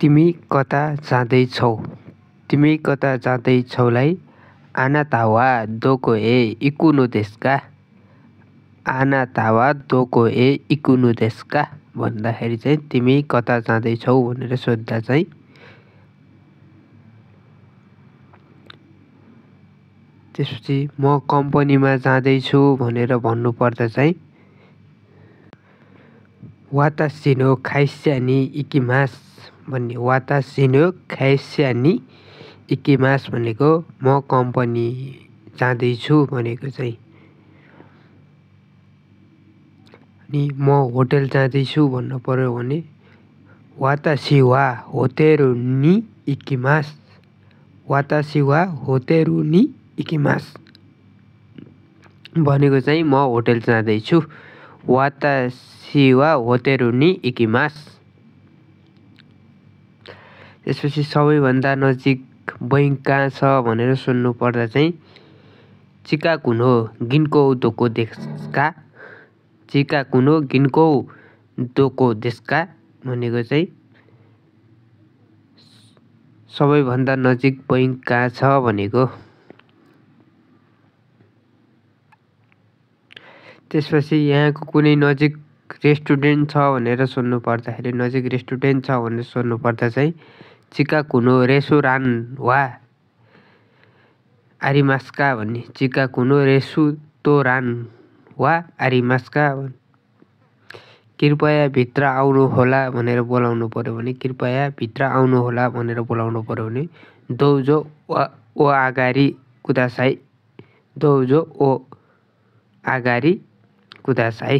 तिमी कता जाँदैछौ? तिमी कता जाँदैछौलाई आनातावा दोको ए इकुनु देशु का? आनातावा दोको ए इकुनु देशु का भन्दाखेरि चाहिँ तिमी कता जाँदैछौ भनेर सोद्धा चाहिँ त्यसपछि म कम्पनीमा जाँदैछु भनेर भन्नुपर्दा चाहिँ वातासी नो खाइस्या नि इकिमास भन्ने वातासी नो खाइस्या नि इकिमास भनेको म कम्पनी जाँदैछु भनेको चाहिँ अनि म होटेल जाँदैछु भन्नु पर्यो भने वातासी वा होटेरु नि इकिमास वातासी वा होटेरु नि इकिमास भनेको चाहिँ म होटेल जाँदैछु वातासी वा होटेरु नि इकिमास। त्यसपछि सबैभन्दा नजिक बैङ्क कहाँ छ भनेर सोध्नु पर्दा चाहिँ चिकाकुनो गिन्को दोको देशु का? चिकाकुनो गिन्को दोको देशु का भनेको चाहिँ सबैभन्दा नजिक बैङ्क कहाँ छ भनेको। त्यसपछि यहाँको कुनै नजिक रेस्टुरेन्ट छ भनेर सोध्नु पर्दाखेरि नजिक रेस्टुरेन्ट छ भनेर सोध्नु पर्दा चाहिँ चिकाकुनो रेस्टुरान वा आरिमास्का भन्ने चिकाकुनो रेस्टुरान वा आरिमास्का कृपया भित्र आउनुहोला भनेर बोलाउनु पर्यो भने कृपया भित्र आउनुहोला भनेर बोलाउनु पर्यो भने दोउजो ओ आगारी कुदासाई दोउजो ओ आगारी कुदासाई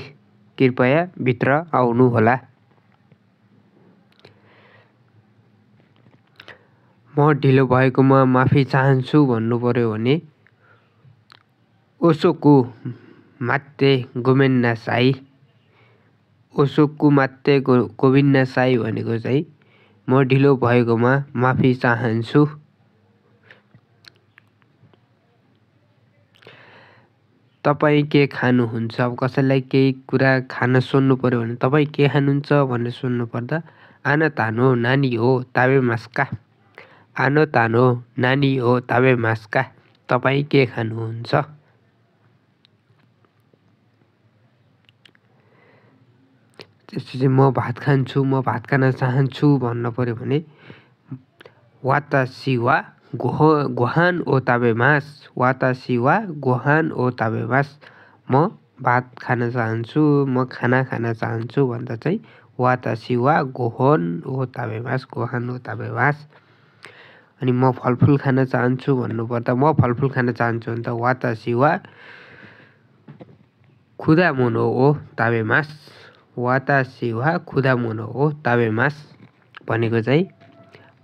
कृपया भित्र आउनुहोला। म ढिलो भएकोमा माफी चाहन्छु भन्नु पर्यो भने ओसोकु मात्ते गोमेन्नासाई ओसोकु मात्ते गोमेन्नासाई भनेको चाहिँ म ढिलो भएकोमा माफी चाहन्छु। तपाईँ के खानुहुन्छ? अब कसैलाई केही कुरा खान सोध्नु पर्यो भने तपाईँ के खानुहुन्छ भनेर सोध्नु पर्दा आना तानो नानी हो ताबे मास्का आनो तानो नानी हो ताबे मास्का तपाईँ के खानुहुन्छ? त्यसपछि म भात खान्छु म भात खान चाहन्छु भन्न पर्यो भने वातासी वा गोहान ओ ताबे मास वातासी वा गोहान ओ ताबे मास म भात खान चाहन्छु म खाना खान चाहन्छु भन्दा चाहिँ वातासी वा गोहान ओ ताबे मास गोहान ओ ताबे मास। अनि म फलफुल खान चाहन्छु भन्नुपर्दा म फलफुल खान चाहन्छु भने त वातासी वा खुदामोनो ओ ताबे मास वातासी वा खुदामोनो ओ ताबे मास भनेको चाहिँ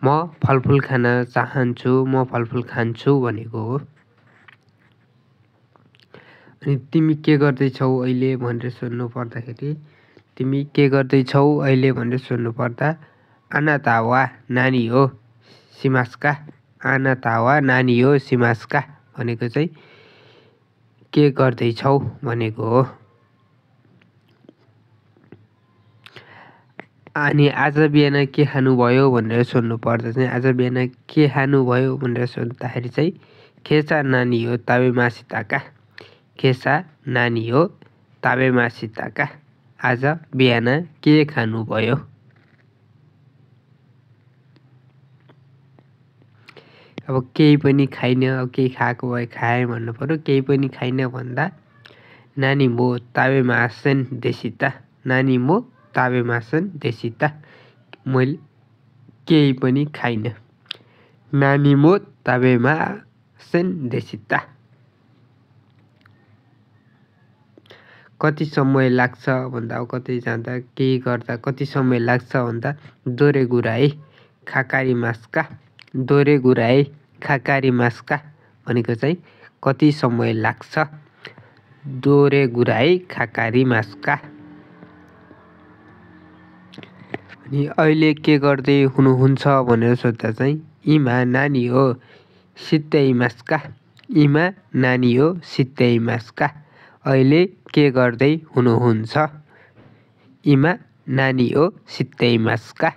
म फलफुल खान चाहन्छु म फलफुल खान्छु भनेको हो। अनि तिमी के गर्दैछौ अहिले भनेर सोध्नु पर्दाखेरि तिमी के गर्दैछौ अहिले भनेर सोध्नु पर्दा आनातावा नानी हो सिमास्का आनातावा नानी हो सिमास्का भनेको चाहिँ के गर्दैछौ भनेको हो। अनि आज बिहान के खानुभयो भनेर सोध्नु पर्दा चाहिँ आज बिहान के खानुभयो भनेर सोद्धाखेरि चाहिँ खेसा नानी हो ताबे मासिताका खेसा नानी हो ताबे मासिताका आज बिहान के खानुभयो। अब केही पनि खाइन अब केही खाएको भए खाएँ भन्नु पर्यो केही पनि खाइन भन्दा नानी मो ताबे मासेन देशिता नानी मो ताबे मासेन देशिता मैले केही पनि खाइन नानी मो ताबे मासेन देशिता। कति समय लाग्छ भन्दा अब कतै जाँदा केही गर्दा कति समय लाग्छ भन्दा दोरे गुराई खाकारी मास्का दोरे गुराई खाकारी मास्का भनेको चाहिँ कति समय लाग्छ दोरे गुराई खाकारी मास्का। अनि अहिले के गर्दै हुनुहुन्छ भनेर सोद्धा चाहिँ इमा नानी हो सित्तै मास्का इमा नानी हो सित्तै मास्का अहिले के गर्दै हुनुहुन्छ इमा नानी हो सित्तै मास्का।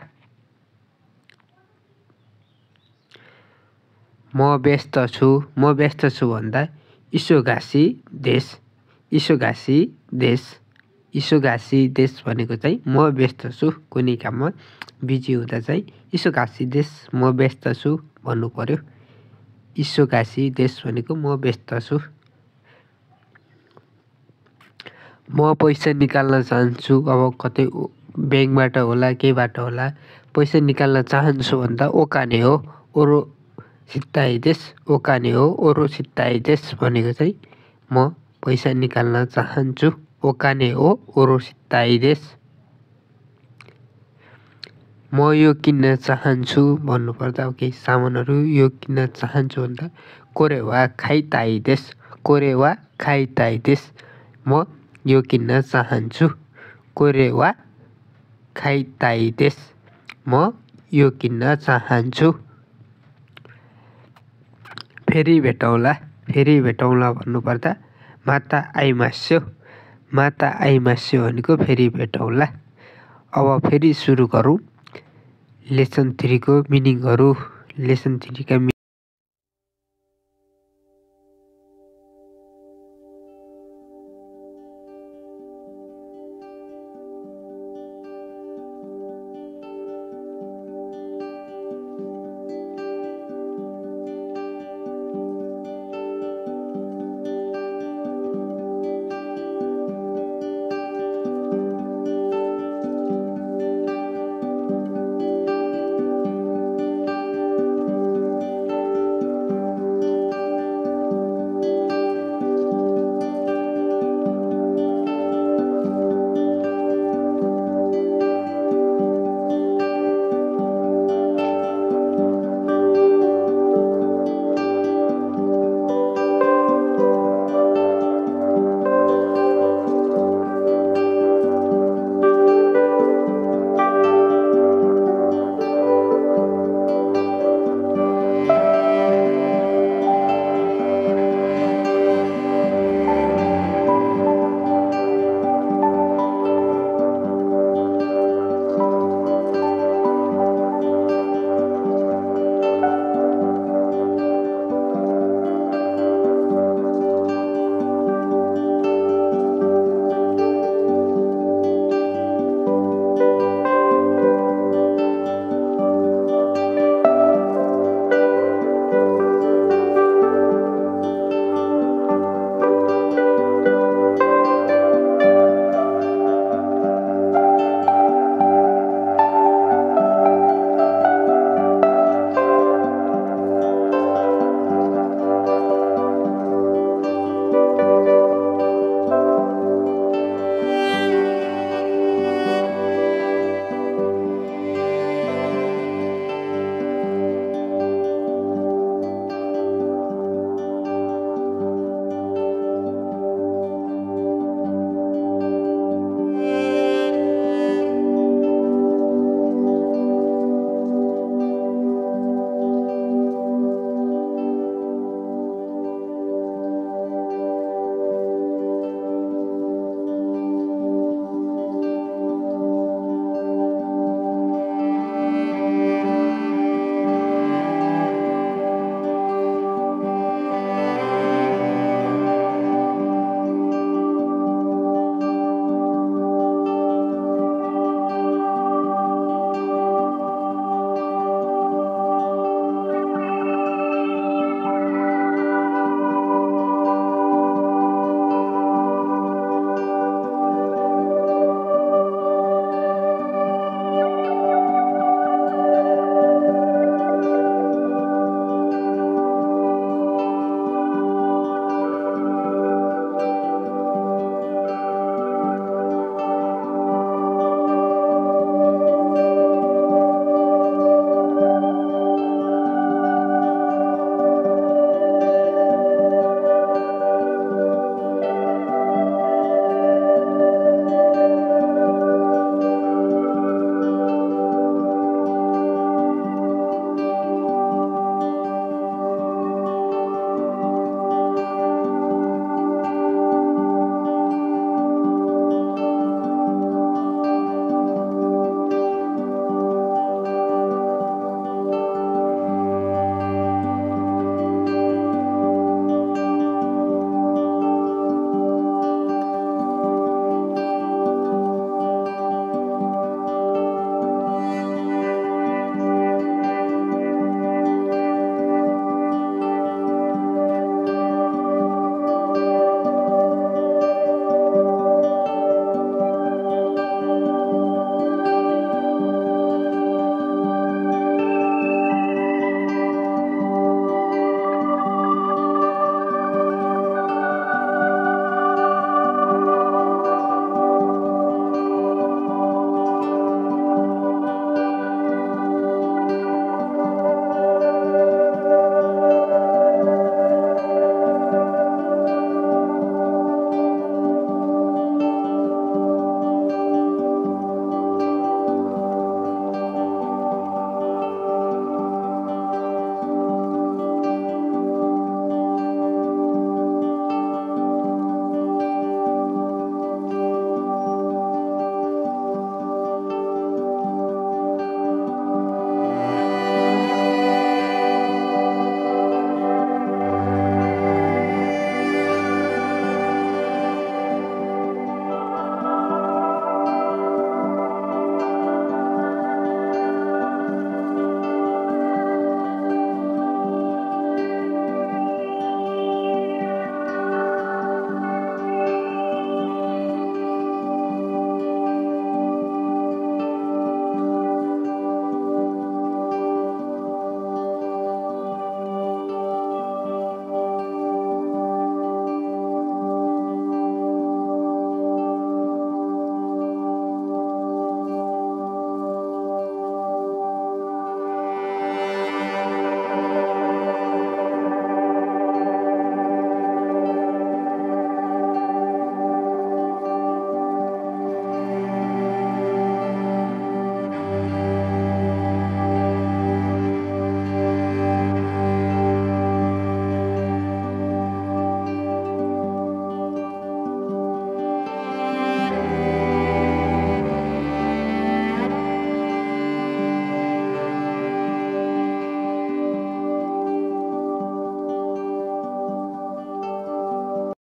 म व्यस्त छु भन्दा इसोगासी देश भनेको चाहिँ म व्यस्त छु कुनै काममा बिजी हुँदा चाहिँ इसोगासी देश म व्यस्त छु भन्नु पर्यो। इसोगासी देश भनेको म व्यस्त छु। म पैसा निकाल्न चाहन्छु, अब कतै ब्याङ्कबाट होला केहीबाट होला पैसा निकाल्न चाहन्छु भन्दा ओकाने हो ओरो सित्ताइदेस भनेको चाहिँ म पैसा निकाल्न चाहन्छु ओकाने हो ओरो सित्ताइदेस। म यो किन्न चाहन्छु भन्नुपर्दा अब केही सामानहरू यो किन्न चाहन्छु भन्दा कोरेवा खाइताइदेस म यो किन्न चाहन्छु कोरेवा खाइताइदेस म यो किन्न चाहन्छु। फेरि भेटौँला भन्नुपर्दा माता आइमास्यो भनेको फेरि भेटौँला। अब फेरि सुरु गरौँ लेसन 3 को मिनिङहरू। लेसन 3 का